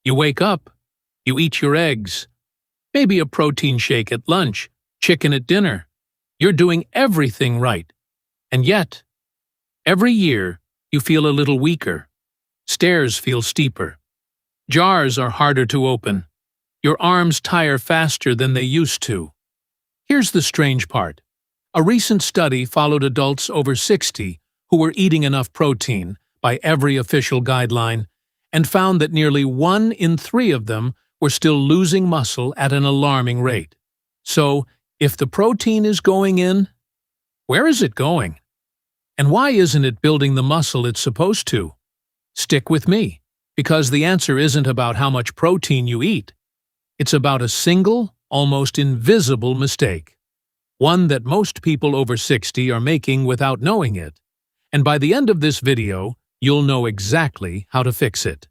You wake up, you eat your eggs, maybe a protein shake at lunch, chicken at dinner. You're doing everything right. And yet, every year, you feel a little weaker. Stairs feel steeper. Jars are harder to open. Your arms tire faster than they used to. Here's the strange part. A recent study followed adults over 60 who were eating enough protein by every official guideline and found that nearly 1 in 3 of them were still losing muscle at an alarming rate. So, if the protein is going in, where is it going? And why isn't it building the muscle it's supposed to? Stick with me, because the answer isn't about how much protein you eat. It's about a single, almost invisible mistake. One that most people over 60 are making without knowing it. And by the end of this video, you'll know exactly how to fix it.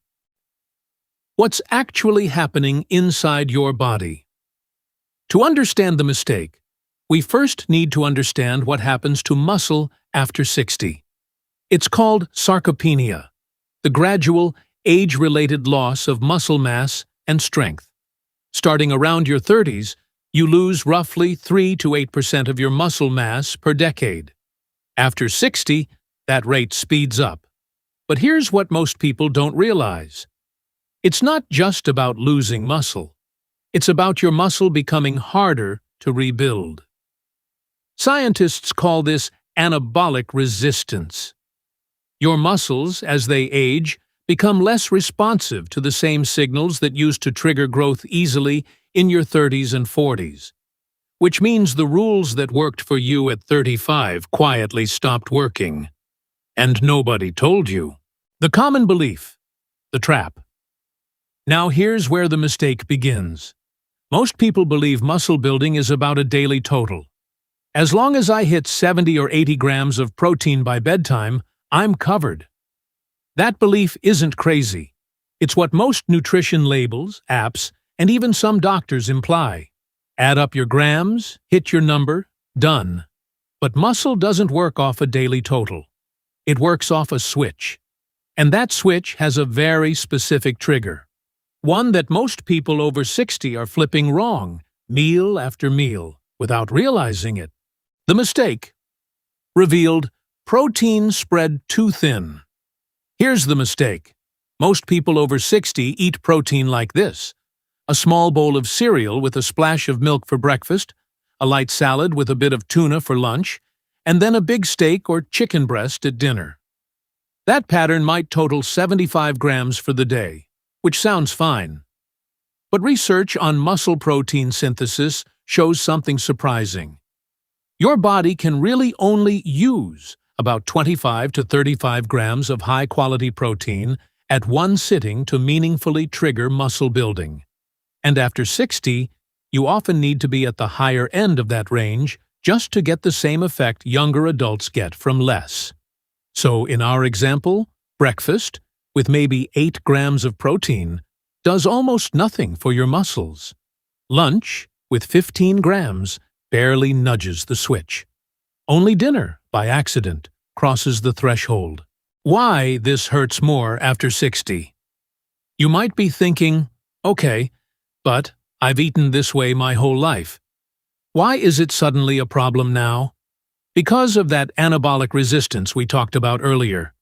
What's actually happening inside your body? To understand the mistake, we first need to understand what happens to muscle after 60. It's called sarcopenia, the gradual, age-related loss of muscle mass and strength. Starting around your 30s, you lose roughly 3 to 8% of your muscle mass per decade. After 60, that rate speeds up. But here's what most people don't realize. It's not just about losing muscle. It's about your muscle becoming harder to rebuild. Scientists call this anabolic resistance. Your muscles, as they age, become less responsive to the same signals that used to trigger growth easily in your 30s and 40s. Which means the rules that worked for you at 35 quietly stopped working. And nobody told you. The common belief. The trap. Now here's where the mistake begins. Most people believe muscle building is about a daily total. As long as I hit 70 or 80 grams of protein by bedtime, I'm covered. That belief isn't crazy. It's what most nutrition labels, apps, and even some doctors imply. Add up your grams, hit your number, done. But muscle doesn't work off a daily total. It works off a switch. And that switch has a very specific trigger. One that most people over 60 are flipping wrong, meal after meal, without realizing it. The mistake. Revealed, protein spread too thin. Here's the mistake. Most people over 60 eat protein like this. A small bowl of cereal with a splash of milk for breakfast, a light salad with a bit of tuna for lunch, and then a big steak or chicken breast at dinner. That pattern might total 75 grams for the day, which sounds fine. But research on muscle protein synthesis shows something surprising. Your body can really only use about 25 to 35 grams of high-quality protein at one sitting to meaningfully trigger muscle building. And after 60, you often need to be at the higher end of that range just to get the same effect younger adults get from less. So in our example, breakfast, with maybe 8 grams of protein, does almost nothing for your muscles. Lunch, with 15 grams, barely nudges the switch. Only dinner, by accident, crosses the threshold. Why this hurts more after 60? You might be thinking, okay, but I've eaten this way my whole life. Why is it suddenly a problem now? Because of that anabolic resistance we talked about earlier.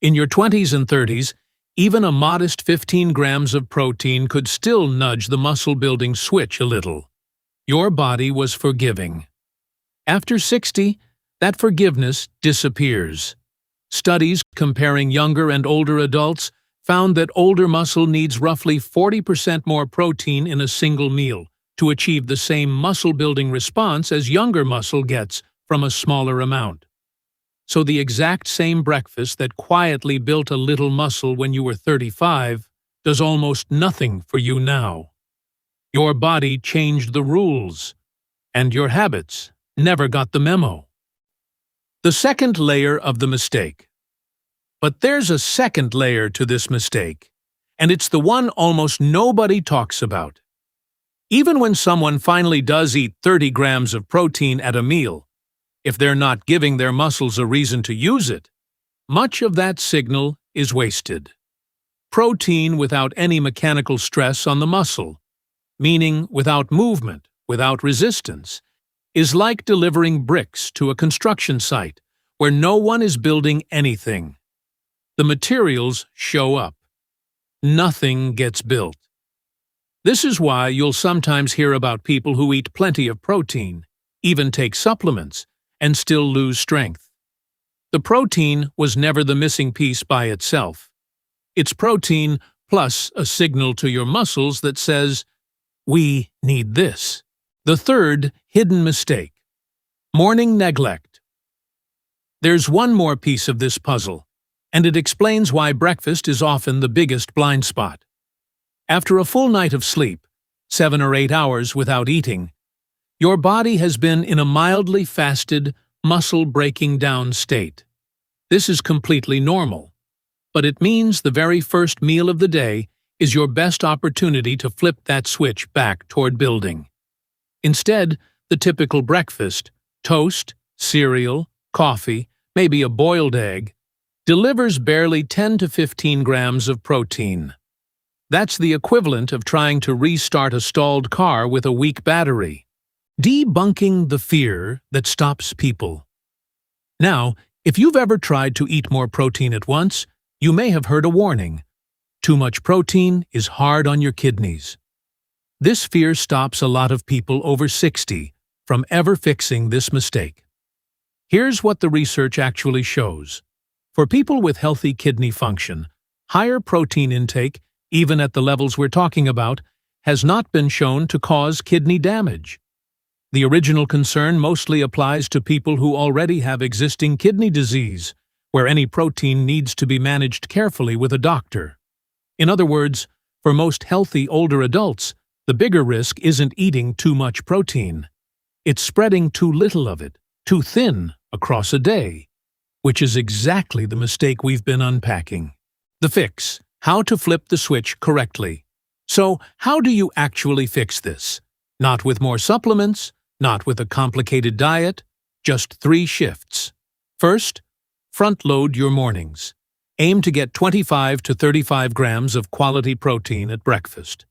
In your 20s and 30s, even a modest 15 grams of protein could still nudge the muscle-building switch a little. Your body was forgiving. After 60, that forgiveness disappears. Studies comparing younger and older adults found that older muscle needs roughly 40% more protein in a single meal to achieve the same muscle-building response as younger muscle gets from a smaller amount. So the exact same breakfast that quietly built a little muscle when you were 35 does almost nothing for you now. Your body changed the rules, and your habits never got the memo. The second layer of the mistake. But there's a second layer to this mistake, and it's the one almost nobody talks about. Even when someone finally does eat 30 grams of protein at a meal, if they're not giving their muscles a reason to use it, much of that signal is wasted. Protein without any mechanical stress on the muscle, meaning without movement, without resistance, is like delivering bricks to a construction site where no one is building anything. The materials show up. Nothing gets built. This is why you'll sometimes hear about people who eat plenty of protein, even take supplements, and still lose strength. The protein was never the missing piece by itself. It's protein plus a signal to your muscles that says, "We need this." The third hidden mistake: morning neglect. There's one more piece of this puzzle, and it explains why breakfast is often the biggest blind spot. After a full night of sleep, 7 or 8 hours without eating, your body has been in a mildly fasted, muscle-breaking-down state. This is completely normal, but it means the very first meal of the day is your best opportunity to flip that switch back toward building. Instead, the typical breakfast, toast, cereal, coffee, maybe a boiled egg, delivers barely 10 to 15 grams of protein. That's the equivalent of trying to restart a stalled car with a weak battery. Debunking the fear that stops people. Now, if you've ever tried to eat more protein at once, you may have heard a warning. Too much protein is hard on your kidneys. This fear stops a lot of people over 60 from ever fixing this mistake. Here's what the research actually shows. For people with healthy kidney function, higher protein intake, even at the levels we're talking about, has not been shown to cause kidney damage. The original concern mostly applies to people who already have existing kidney disease, where any protein needs to be managed carefully with a doctor. In other words, for most healthy older adults, the bigger risk isn't eating too much protein. It's spreading too little of it, too thin, across a day, which is exactly the mistake we've been unpacking. The fix: how to flip the switch correctly. So, how do you actually fix this? Not with more supplements, not with a complicated diet, just 3 shifts. First, front-load your mornings. Aim to get 25 to 35 grams of quality protein at breakfast.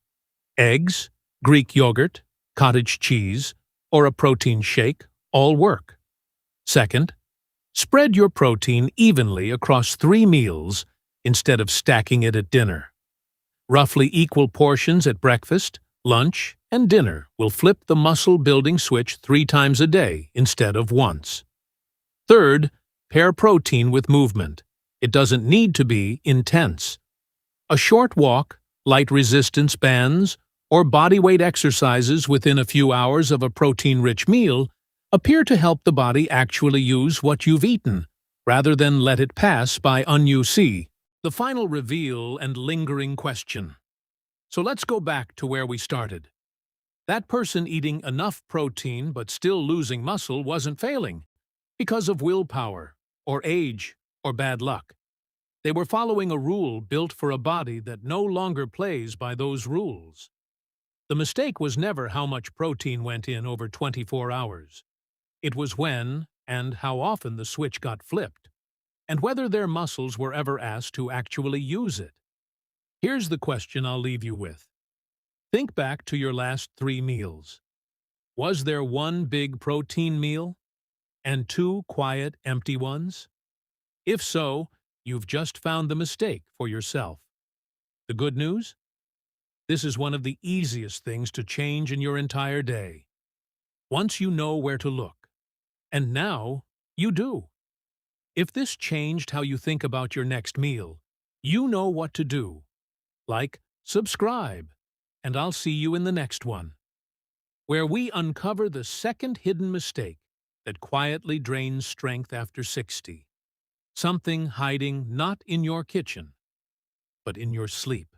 Eggs, Greek yogurt, cottage cheese, or a protein shake all work. Second, spread your protein evenly across 3 meals instead of stacking it at dinner. Roughly equal portions at breakfast, lunch, and dinner will flip the muscle-building switch 3 times a day instead of once. Third, pair protein with movement. It doesn't need to be intense. A short walk, light resistance bands, or bodyweight exercises within a few hours of a protein-rich meal appear to help the body actually use what you've eaten, rather than let it pass by un-UC. The final reveal and lingering question. So let's go back to where we started. That person eating enough protein but still losing muscle wasn't failing because of willpower, or age, or bad luck. They were following a rule built for a body that no longer plays by those rules. The mistake was never how much protein went in over 24 hours. It was when and how often the switch got flipped, and whether their muscles were ever asked to actually use it. Here's the question I'll leave you with. Think back to your last 3 meals. Was there 1 big protein meal and 2 quiet, empty ones? If so, you've just found the mistake for yourself. The good news? This is one of the easiest things to change in your entire day. Once you know where to look. And now, you do. If this changed how you think about your next meal, you know what to do. Like, subscribe, and I'll see you in the next one, where we uncover the second hidden mistake that quietly drains strength after 60. Something hiding not in your kitchen, but in your sleep.